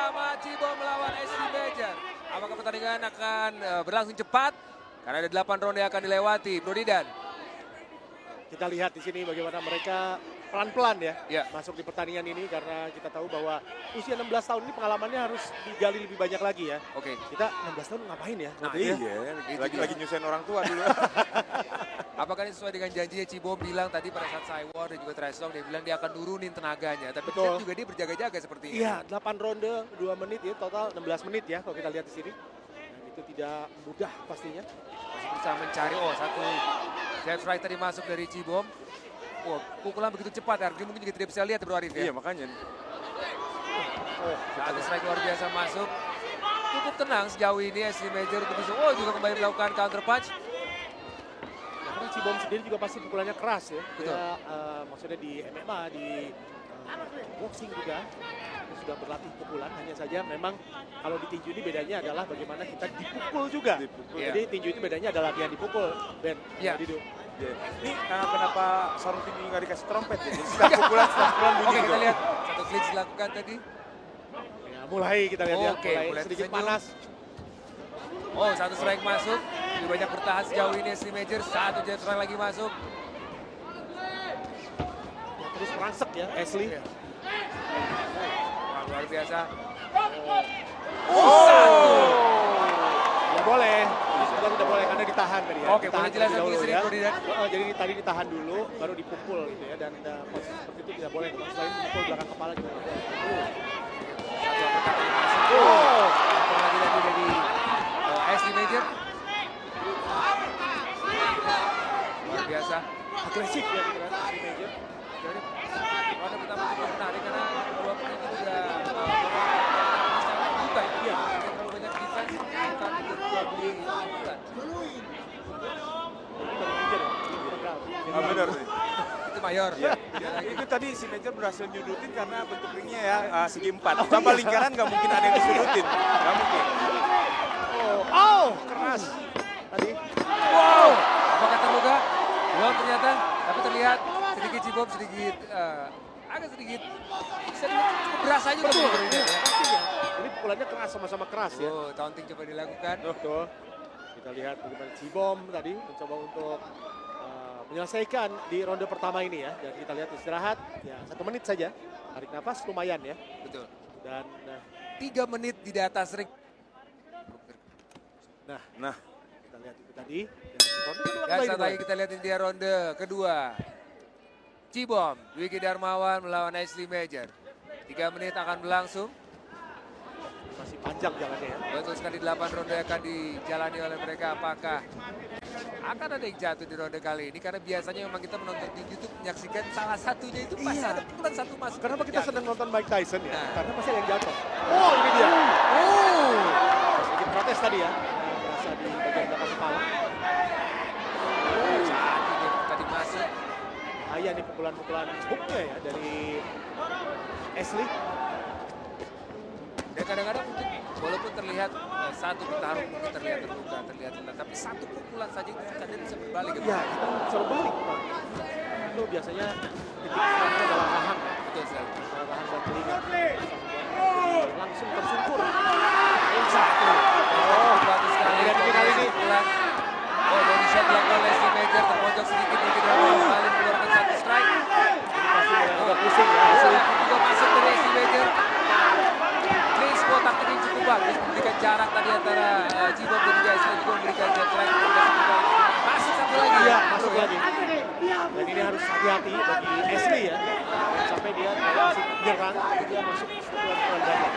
bersama Cibom melawan SC Major. Apakah pertandingan akan berlangsung cepat? Karena ada 8 ronde yang akan dilewati, Bro Didan. Kita lihat di sini bagaimana mereka pelan-pelan Ya. masuk di pertandingan ini karena kita tahu bahwa usia 16 tahun ini pengalamannya harus digali lebih banyak lagi ya. Oke. Kita 16 tahun ngapain ya? Nah, Nanti ya? Iya, lagi nyusahin orang tua dulu. Apakah ini sesuai dengan janjinya Cibom bilang tadi pada saat Cywar dan juga Tresong, dia bilang dia akan nurunin tenaganya. Tapi Betul. kan juga dia berjaga-jaga seperti ini. Iya, 8 ronde, 2 menit ya, total 16 menit ya kalau kita lihat di sini. Dan itu tidak mudah pastinya. Masih berusaha mencari, satu jet strike tadi masuk dari Cibom. Pukulan begitu cepat, Ardi mungkin juga tidak bisa lihat Bro Arif ya. Iya, makanya. Satu strike luar biasa masuk. Cukup tenang sejauh ini SC Major untuk bisa, juga kembali melakukan counter punch. Nah, karena Cibom sendiri juga pasti pukulannya keras ya. Betul. Dia, maksudnya di MMA, di boxing juga. Dia sudah berlatih pukulan, hanya saja memang kalau di tinju ini bedanya adalah bagaimana kita dipukul juga. Dipukul. Jadi tinju itu bedanya adalah latihan dipukul, Ben. Iya. Jadi Iya. Ini kenapa sarung tinju nggak dikasih trompet ya? Jadi setiap pukulan bunyi. Oke, kita gitu. lihat satu clinch dilakukan tadi. ya, mulai kita lihat ya, Oke, mulai mulai sedikit tersenyum. panas. Satu strike masuk. Lebih banyak bertahan sejauh ini SC Major. Satu jet strike lagi masuk. Ya, terus merangsek ya, Ashley. Iya. Luar biasa. Ya boleh, ini sudah tidak boleh karena ditahan tadi ya. Oke, Ditahan boleh jelaskan terlebih dulu dahulu sedikit, Bro Didan? Jadi tadi ditahan dulu, baru dipukul gitu ya. Dan posisi seperti itu tidak boleh. Selain dipukul belakang kepala juga tidak boleh. Satu uppercut tadi masuk. Counter lagi dari SC Major. Luar biasa. Agresif ya gitu kan, si Major. Jadi ronde pertama cukup menarik karena kedua pemain ini juga secara juga Iya. terlalu banyak defense bukan untuk jual beli pukulan. Ini baru Major ya. Ini program. Benar nih. Itu mayor. Iya. Itu tadi si Major berhasil nyudutin karena bentuk ringnya ya segi 4. Tanpa lingkaran nggak mungkin ada yang disudutin. Nggak mungkin. Keras. Tadi. Wow, apakah terluka? Belum ternyata, tapi terlihat sedikit Cibom, sedikit agak sedikit bisa dilihat cukup berasa juga. Betul. Bro Didan, ya. Pastinya. Ini pukulannya keras, sama-sama keras ya. Taunting coba dilakukan. Betul. Kita lihat bagaimana Cibom tadi mencoba untuk menyelesaikan di ronde pertama ini ya. Dan kita lihat istirahat, ya 1 menit saja. Tarik nafas lumayan ya. Betul. Dan 3 menit di atas ring. Nah, kita lihat itu tadi. Dan ronde kedua Dan kembali saat dimulai. lagi kita lihat ini dia ronde kedua. Cibom, Dwiki Darmawan melawan SC Major. 3 menit akan berlangsung. Masih panjang jalannya ya. Betul sekali 8 ronde akan dijalani oleh mereka. Apakah akan ada yang jatuh di ronde kali ini? Karena biasanya memang kita menonton di YouTube menyaksikan salah satunya itu pas Iya. ada pukulan satu masuk. Kenapa kita sedang nonton Mike Tyson ya? Nah. Karena pasti ada yang jatuh. Oh, ini dia. Sedikit protes tadi ya. Merasa di bagian belakang kepala. Saat ini tadi masuk. Bahaya nih pukulan-pukulan hooknya ya dari Ashley. Dan kadang-kadang mungkin walaupun terlihat satu petarung mungkin terlihat terluka, terlihat rendah, tapi satu pukulan saja itu kadang bisa berbalik. Iya, kita selalu balik. Pak. Itu biasanya titik serangnya adalah rahang. Betul sekali. Rahang dan telinga. Langsung tersungkur. Satu. Bagus sekali. Lihat ini kali ini. Pukulan. Body shot dilakukan oleh SC Major, terpojok sedikit Dwiki Darmawan kembali mengeluarkan satu strike. Pasti agak pusing ya. Hasil juga masuk dari SC Major. Clean spot taktik yang cukup bagus, memberikan jarak tadi antara Cibom dan juga SC juga memberikan jet strike. Masuk satu lagi. Iya, masuk lagi. Dan ini harus hati-hati bagi Ashley ya. Sampai dia masih menyerang, dia masuk pukulan-pukulan ganda.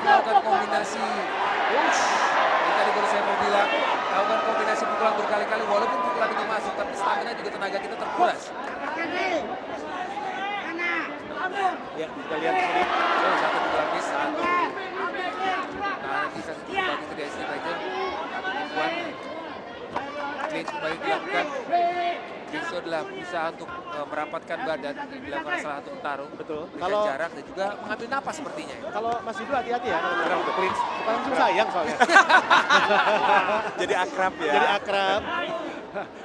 Melakukan kombinasi push. Ini tadi baru saya mau bilang, melakukan kombinasi pukulan berkali-kali walaupun pukulan itu masuk, tapi stamina juga tenaga kita terkuras. Ya, kita lihat di sini. Satu pukulan miss, satu. Nah, defense cukup bagus dari SC Major. Satu pukulan. Clinch kembali dilakukan. Clinch itu adalah berusaha untuk merapatkan badan, dilakukan salah satu petarung. Betul. Berikan Kalau jarak dan juga mengambil napas sepertinya. Ya. kalau Mas Ibnu hati-hati ya kalau menyerang untuk clinch. Bukan langsung sayang soalnya. jadi akrab ya. Jadi akrab.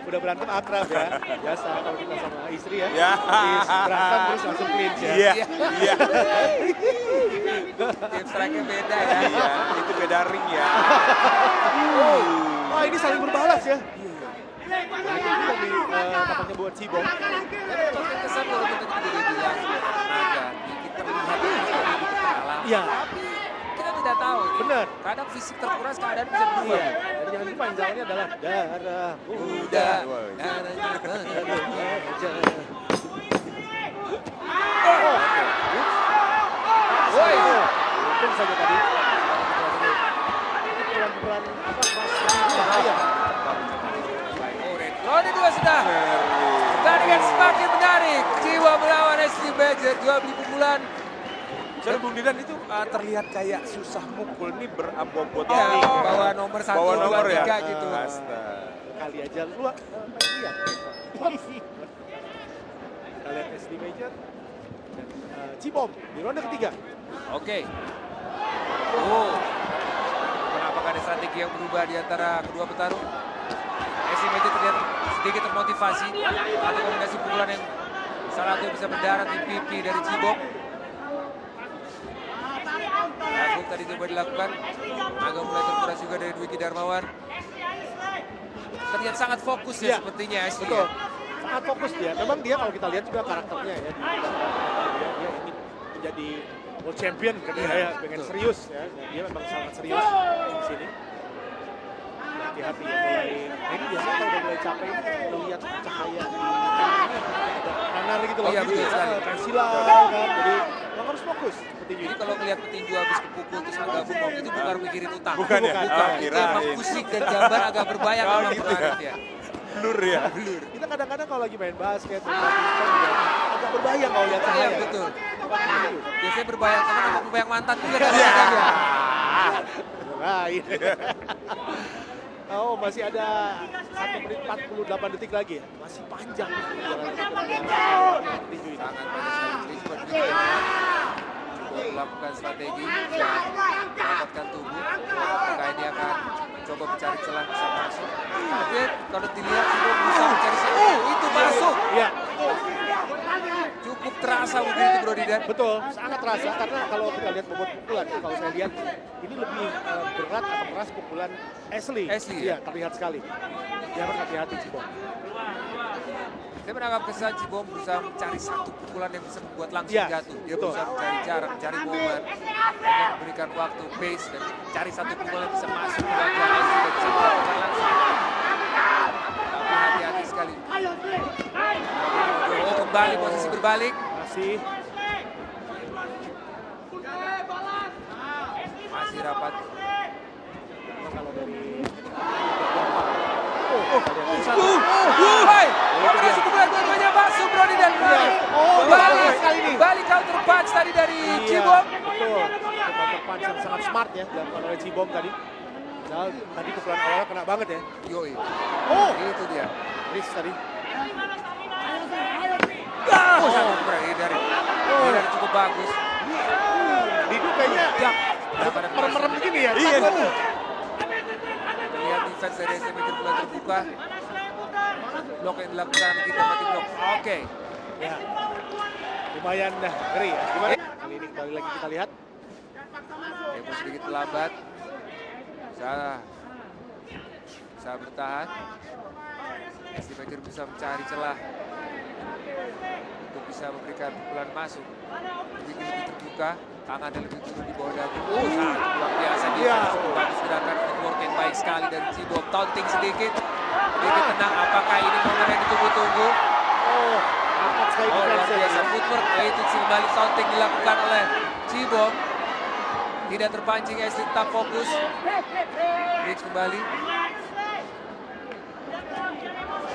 Udah berantem akrab ya. Biasa kalau kita sama istri ya. Ya. Habis berantem terus langsung clinch ya. Iya, iya. Game strike-nya beda ya. Iya, itu beda ring ya. Wah ini saling berbalas ya. Itu juga nih tampaknya buat Cibom. Makin kesan kalau kita jadi bilang tenaga, dikit terlihat sedikit kalah. Iya. Tapi kita tidak tahu. Benar. Kadang fisik terkuras, keadaan bisa berubah. Iya. Dan jangan lupa yang jalannya adalah darah muda. Woi. Untung saja tadi. Pukulan-pukulan apa? Bahaya. Ronde 2 sudah. Pertandingan semakin menarik. Jiwa melawan SD Major, jual beli pukulan. Jadi Bung Didan itu terlihat kayak susah mukul nih berabot-abot. Ya, bawa nomor 1, Bawa nomor 2, 3 ya? gitu. Astaga. Kali aja lu lihat. Kita lihat SD Major dan Cibom di ronde ketiga. Oke. Oh. Apakah ada strategi yang berubah di antara kedua petarung? SD Major terlihat sedikit termotivasi atau kombinasi pukulan yang salah satu bisa mendarat di pipi dari Cibom. Agung tadi coba dilakukan, agak mulai terkuras juga dari Dwiki Darmawan. Terlihat sangat fokus ya, Ya, sepertinya SD. betul. Ya. Sangat fokus dia. Memang dia kalau kita lihat juga karakternya ya. Dia ingin menjadi world champion kan ya, pengen betul. serius ya. Dan dia memang sangat serius di sini. Hati-hati ya mulai. Ini biasanya kalau udah mulai capek melihat cahaya di nanar gitu loh. Oh iya, gitu betul ya. sekali. Kayak silau kan. Jadi memang harus fokus petinju Jadi ini. kalau melihat petinju habis kepukul terus agak bengong itu bukan mikirin utang. Bukan ya? Bukan. Ah, Itu kirain. emang pusing dan gambar agak berbayang Oh, memang gitu Bro ya. Arif ya. Blur ya. Kita kadang-kadang kalau lagi main basket, badminton juga agak berbayang kalau lihat Iya cahaya. betul. Biasanya berbayang teman atau berbayang mantan juga Iya. kadang-kadang ya. Lain. Oh, masih ada 1 menit 48 detik lagi ya. Masih panjang. Tinju ini. Sangat banyak sekali Lisbon Cukup melakukan strategi dan merapatkan tubuh. Apakah ini akan coba mencari celah bisa masuk. Tapi kalau dilihat Cibom berusaha mencari celah. Itu masuk. Iya, Cukup terasa mungkin itu Bro Didan. betul. Sangat terasa karena kalau kita lihat bobot pukulan, kalau saya lihat ini lebih berat atau keras pukulan Ashley. Ashley, Iya, ya? terlihat sekali. Dia harus hati-hati Cibom. Saya menangkap kesan Cibom berusaha mencari satu pukulan yang bisa membuat langsung Ya, jatuh. Dia betul. berusaha mencari jarak, mencari momen, hanya memberikan waktu, pace, dan cari satu pukulan yang bisa masuk ke bagian ice dan bisa melakukan langsung. Tapi hati-hati sekali. Oh, kembali posisi berbalik. Masih Masih rapat. kalau dari Woi, kombinasi pukulan dua-duanya masuk Bro Didan. Oh, Balik, bagus sekali nih. balik counter punch tadi dari Iya, Cibom. betul. Counter punch yang sangat smart ya dilakukan oleh Cibom tadi. Padahal tadi pukulan awalnya kena banget ya. Yoi, Oh, itu dia. miss tadi. Oh, satu dari Didan cukup bagus. Didu kayaknya Ya, merem-merem begini ya. Iya. Takut. Lihat defense dari SM Major mulai terbuka. Blok yang dilakukan kita mati blok. Oke. Ya. Lumayan ngeri ya. Gimana? Kali ini kembali lagi kita lihat. Tempo sedikit lambat. Bisa bertahan. SM Major bisa mencari celah untuk bisa memberikan pukulan masuk. Lebih terbuka, tangannya lebih turun di bawah dagu. Sangat luar biasa dia. Iya. Cukup bagus gerakan footwork yang baik sekali dari Cibom. Taunting sedikit tenang. Apakah ini momen yang ditunggu-tunggu? Oh, angkat sekali Oh, luar defense-nya biasa ya. footwork. Itu kembali taunting dilakukan oleh Cibom. Tidak terpancing, Ashley tetap fokus. Bridge kembali.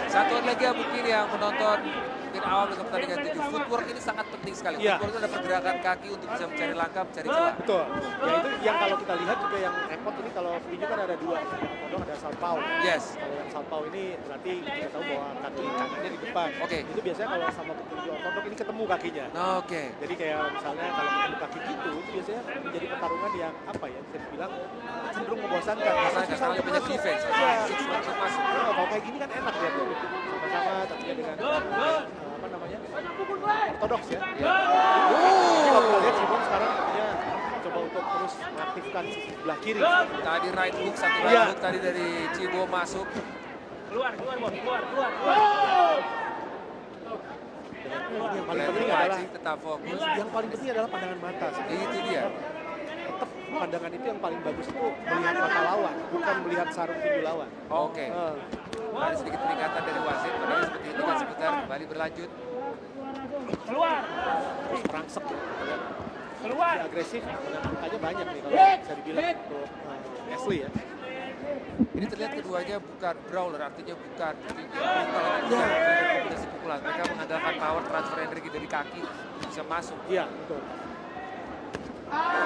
Satuan lagi ya mungkin yang menonton mungkin bagian awal dari pertandingan tinju. Footwork ini sangat penting sekali. Iya. Footwork itu ada pergerakan kaki untuk bisa mencari langkah, mencari celah. Betul. Ya itu yang kalau kita lihat juga yang repot ini kalau tinju kan ada dua. Kodok ada southpaw. Yes. Kalau yang southpaw ini berarti kita tahu bahwa kaki kanannya di depan. Oke. Itu biasanya kalau sama petinju ortodok ini ketemu kakinya. Oke. Jadi kayak misalnya kalau ketemu kaki gitu, itu biasanya menjadi pertarungan yang apa ya, bisa dibilang cenderung membosankan. Karena Susah lebih untuk banyak masuk. defense, Iya. untuk masuk. Oh, kalau kayak gini kan enak ya tuh. Sama-sama tentunya dengan apa namanya? Ortodoks ya. Jadi kalau kita lihat Cibom sekarang tentunya coba untuk terus mengaktifkan sisi sebelah kiri. Tadi right hook, satu right Iya. hook tadi dari Cibo masuk. Keluar. Yang paling Lady penting adalah Wajik tetap fokus. yang paling penting adalah pandangan mata. Itu dia. Tetap pandangan itu yang paling bagus itu melihat mata lawan, bukan melihat sarung tinju lawan. Oke. Eh, Ada sedikit peningkatan dari wasit. Padahal seperti itu kan sebentar kembali berlanjut. terus merangsek ya. Keluar. Dia agresif, angkanya banyak nih kalau bisa dibilang untuk Ashley ya. Ini terlihat keduanya bukan brawler, artinya bukan petinju yang brutal, bukan kombinasi pukulan. Mereka mengandalkan power transfer energi dari kaki bisa masuk. Iya, betul.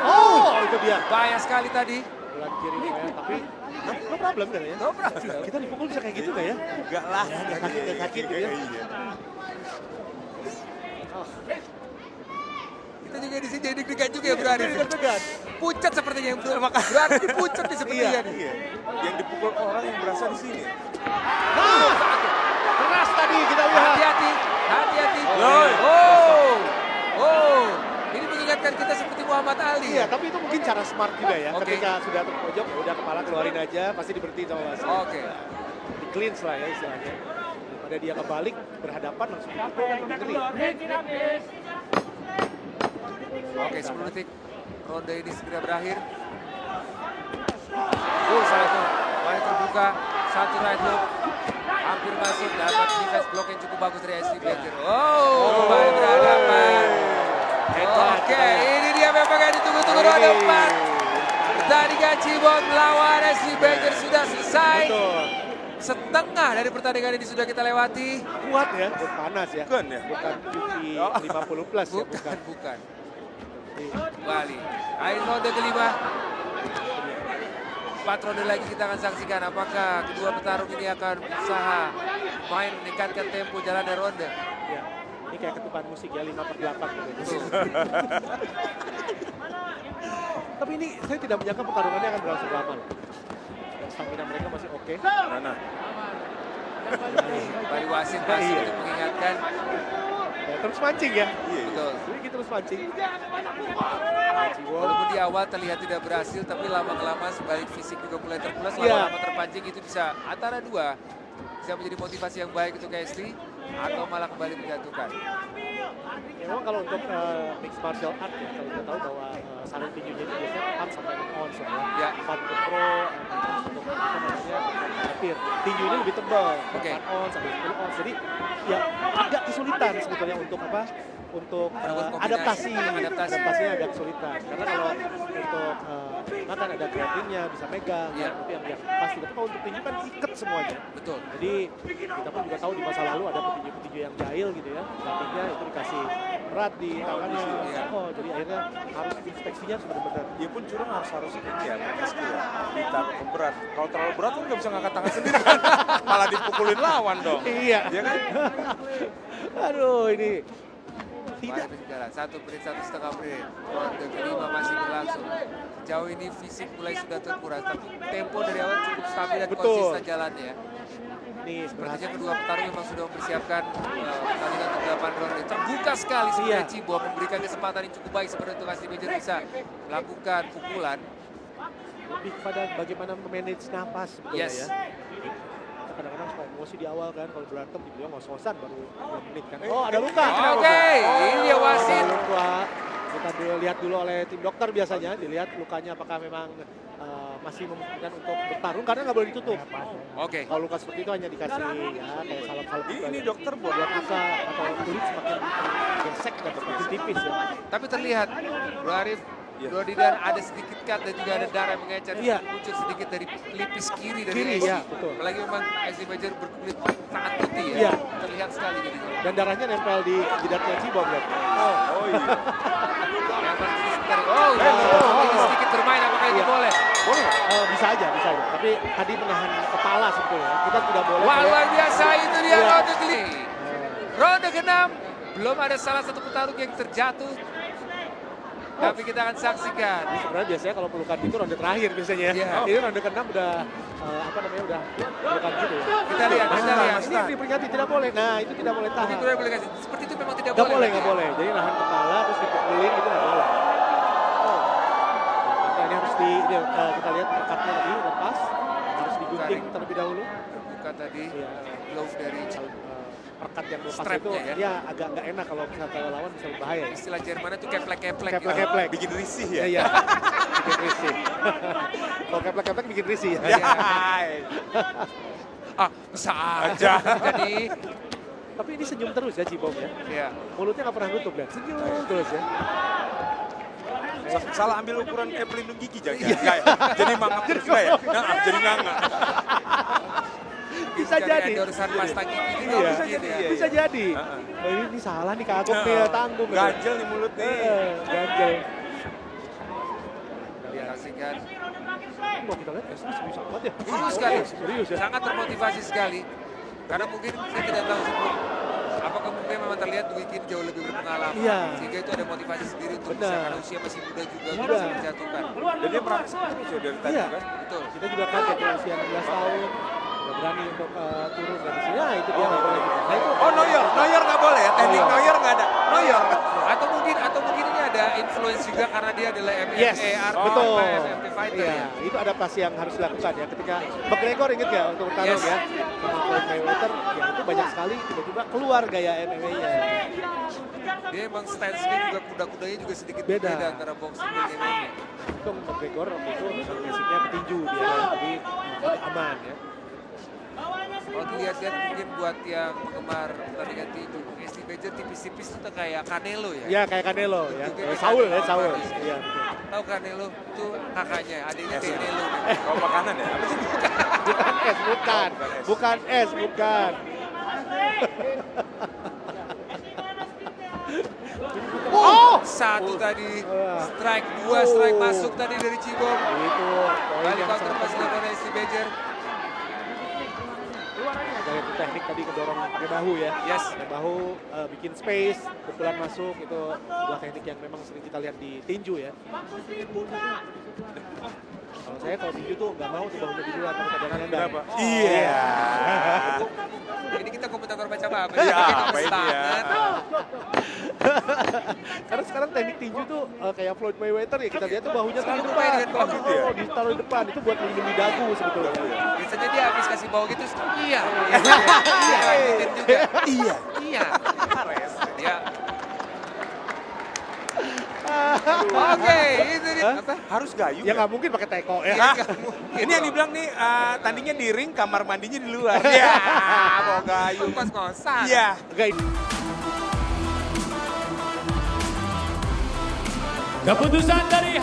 Oh, itu dia. Bahaya sekali tadi. Bulan kiri saya, tapi no problem kan ya? No problem. Kita dipukul bisa kayak gitu nggak ya? Enggak lah. Nggak sakit gitu ya. Iya. Oh, Kita juga di sini jadi deg-degan juga ya, Bro Arif. deg-degan. Pucat sepertinya yang berarti pucat nih sepertinya Iya. nih. Iya. Yang dipukul orang yang berasa di sini. Nah, keras tadi kita lihat. Hati-hati, hati-hati. Yoi. Oh, ini mengingatkan kita seperti Muhammad Ali. Iya, tapi itu mungkin cara smart juga ya. Oke. Ketika sudah terpojok, ya udah kepala keluarin aja, pasti diberhentiin sama wasit. Oke. Di cleanse lah ya istilahnya. Pada dia kebalik, berhadapan langsung dipukul kan lebih ngeri. Oke, 10 detik. Ronde ini segera berakhir. Satu. Wide terbuka. Satu right hook. Hampir masuk. Dapat defense block yang cukup bagus dari Ashley Baker. Kembali berhadapan. Oke, ini dia memang yang ditunggu-tunggu ronde 4. Pertandingan Cibom melawan Ashley Baker sudah selesai. Betul. Setengah dari pertandingan ini sudah kita lewati. Kuat ya, panas ya. Bukan ya? Bukan QP 50 plus ya, bukan. Bukan. Kembali. Akhir ronde kelima. 4 ronde lagi kita akan saksikan apakah kedua petarung ini akan berusaha main meningkatkan tempo jalannya ronde. Ya. Ini kayak ketukan musik ya, 5/8 gitu. Betul. Tapi ini saya tidak menyangka pertarungannya akan berlangsung lama. Dan stamina mereka masih oke. Mana? Kembali wasit masih Iya. untuk mengingatkan. Ya, terus mancing ya. Iya. Betul. Jadi kita terus mancing. Walaupun di awal terlihat tidak berhasil, tapi lama-kelamaan sebalik fisik juga mulai terpulas, Iya. lama-lama terpancing itu bisa antara dua. Bisa menjadi motivasi yang baik untuk Ashley atau malah kembali menjatuhkan. Ya, memang kalau untuk mixed martial art ya, kalau kita tahu bahwa sarung tinjunya itu biasanya 4 sampai 6 ounce ya. Ya. 4 untuk pro, untuk apa namanya, amatir. Tinju ini lebih tebal, Oke. 4 ounce sampai 10 ounce. Jadi ya agak kesulitan sebetulnya untuk apa? Untuk Menurut adaptasi, kombinasi. adaptasinya agak kesulitan. Karena kalau untuk makan ada grappling-nya, bisa megang, Ya. itu yang pasti. Tapi kalau untuk tinju kan ikat semuanya. Betul. Jadi kita pun juga tahu di masa lalu ada petinju-petinju yang jahil gitu ya, latihnya itu dikasih berat di tangannya. Iya. Oh, jadi akhirnya harus inspeksinya harus benar-benar. Ya pun curang harus ini ya, pakai skill ya. Ditaruh berat. Kalau terlalu berat kan nggak bisa ngangkat tangan sendiri kan. Malah dipukulin lawan dong. Iya. Iya kan? Aduh, ini tidak. Mari berjalan. 1 menit, 1,5 menit. Ronde kelima masih berlangsung. Sejauh ini fisik mulai sudah terkuras, tapi tempo dari awal cukup stabil dan Betul. konsisten jalannya ya. Nih Sepertinya kedua petarung memang sudah mempersiapkan pertandingan untuk 8 ronde. Terbuka sekali sebenarnya Iya. Cibo memberikan kesempatan yang cukup baik sebenarnya untuk Ashley Baker bisa melakukan pukulan. lebih kepada bagaimana memanage napas sebetulnya Yes. ya. Kita kadang-kadang suka emosi di awal kan, kalau berantem tiba-tiba ngos-ngosan baru 2 menit kan. Oh, ada luka. Oke, ini dia wasit. Ada luka. Kita lihat dulu oleh tim dokter biasanya, dilihat lukanya apakah memang masih memungkinkan untuk bertarung karena nggak boleh ditutup. Oke, Kalau luka seperti itu hanya dikasih ya kayak salep-salep gitu Ini aja. dokter buat buat luka atau kulit semakin gesek dan semakin tipis ya. tapi terlihat Bro Arif Iya. Brody dan ada sedikit cut dan juga ada darah yang mengecer. Iya. Muncul sedikit dari pelipis kiri dari Kiri, SC. ya, betul. Apalagi memang SC Bajer berkulit sangat putih ya. Iya. Terlihat sekali jadi. Dan darahnya nempel di jidatnya Cibom kan. Oh iya. Yang berarti sebentar. Ini sedikit bermain apakah itu Iya. boleh? Boleh nggak? Bisa aja. Tapi tadi menahan kepala sebetulnya. Kita tidak boleh. Wah, kayak- luar biasa itu dia Iya. ronde kelima. Ronde ke-6 belum ada salah satu petarung yang terjatuh. Tapi kita akan saksikan. Ini sebenarnya biasanya kalau pelukan itu ronde terakhir biasanya. Iya. Ini ronde ke-6 udah udah pelukan gitu ya. Kita lihat. Ini yang diperingati tidak boleh. Nah, itu tidak boleh tahan. Itu yang boleh kasih. Seperti itu memang tidak Nggak boleh. boleh, nggak boleh. Jadi nahan kepala terus dipukulin itu nggak boleh. Nah, ini harus kita lihat rekatnya tadi lepas. Harus digunting terlebih dahulu. Bukan tadi Iya. glove dari Rekat yang lepas itu Strapnya ya? agak nggak enak kalau misalnya lawan bisa berbahaya ya. istilah Jerman itu keplek-keplek. Keplek-keplek. Bikin risih ya. Iya. Bikin risih. Kalau keplek-keplek bikin risih ya. Iya. Bisa aja. Jadi, Tapi ini senyum terus ya Cibom ya. ya. Mulutnya nggak pernah nutup ya. Senyum terus ya. Salah ambil ukuran pelindung gigi jangan. Enggak ya? Jadi mangap terus enggak ya? Nah, jadi nganga. Bisa jadi. Endorsan pasta gigi gitu. Iya. Gitu ya. Bisa jadi. Oh, ini salah nih kagok nih ya, tanggung. ya. Ganjel nih mulut nih. Ganjel. Kita saksikan. Mau kita lihat serius amat ya. Serius sekali. Serius ya. Sangat termotivasi sekali. Karena mungkin saya tidak tahu sebelum apakah mungkin memang terlihat Wikin jauh lebih berpengalaman. Iya. Sehingga itu ada motivasi sendiri untuk Benar. bisa karena usia masih muda juga Muda. bisa menjatuhkan. Dan dia praktis terus ya dari tadi Iya. kan. Betul. Kita juga kaget ya usia 16 tahun. Udah berani untuk turun dari sini. Nah itu dia nggak boleh. Nah itu. Oh Neuer nggak boleh ya? Teknik Iya. Neuer nggak ada. Neuer. Atau mungkin ini ada influence juga karena dia adalah MMA Yes, betul. MMA fighter Iya, ya. itu adaptasi yang harus dilakukan ya. Ketika McGregor inget ya untuk bertarung Yes. ya sama Floyd Mayweather, ya itu banyak sekali tiba-tiba keluar gaya MMA-nya. Dia emang stance-nya juga kuda-kudanya juga sedikit Beda. berbeda antara boxing dan MMA. Itu McGregor waktu itu basicnya petinju dia, jadi aman ya. Kalau dilihat-lihat mungkin buat yang penggemar pertandingan tinju, SC Bajer tipis-tipis itu kayak Canelo ya. Ya kayak Canelo ya, Bentuknya kayak kayak Saul ya, Canelo Saul. Alvarez. Iya, betul. Tahu Canelo itu kakaknya, adiknya Yes, Canelo. Kalau makanan ya? Apa sih? Bukan S, bukan. Bukan S, bukan. Oh, satu tadi Wah. strike, dua strike masuk tadi dari Cibom. Itu poin Kali yang counter sangat masih penting. dilakukan SC Bajer. Dari teknik tadi kedorong pakai bahu ya. Yes. Pakai bahu bikin space, pukulan masuk itu dua teknik yang memang sering kita lihat di tinju ya. Kalau saya kalau tinju tuh nggak mau tuh bahunya di luar kalau kadang-kadang Kenapa? Iya. Ini kita komentator baca apa? Iya, Kita apa ini ya? banget. Karena sekarang teknik tinju tuh kayak Floyd Mayweather ya kita lihat tuh bahunya tuh di Selalu depan. main dengan bahu. gitu ya? Ditaruh di depan itu buat melindungi dagu sebetulnya. Biasanya dia habis kasih bau gitu, iya. Iya, lanjutin juga. Iya. Iya. Ya. Oke, itu dia. Hah? Apa? Harus gayu Ya ya? nggak mungkin pakai teko ya. Iya, nggak mungkin. Ini yang dibilang nih tandingnya di ring, kamar mandinya di luar. Iya, mau gayu. Kos-kosan. Iya. Nggak, Keputusan dari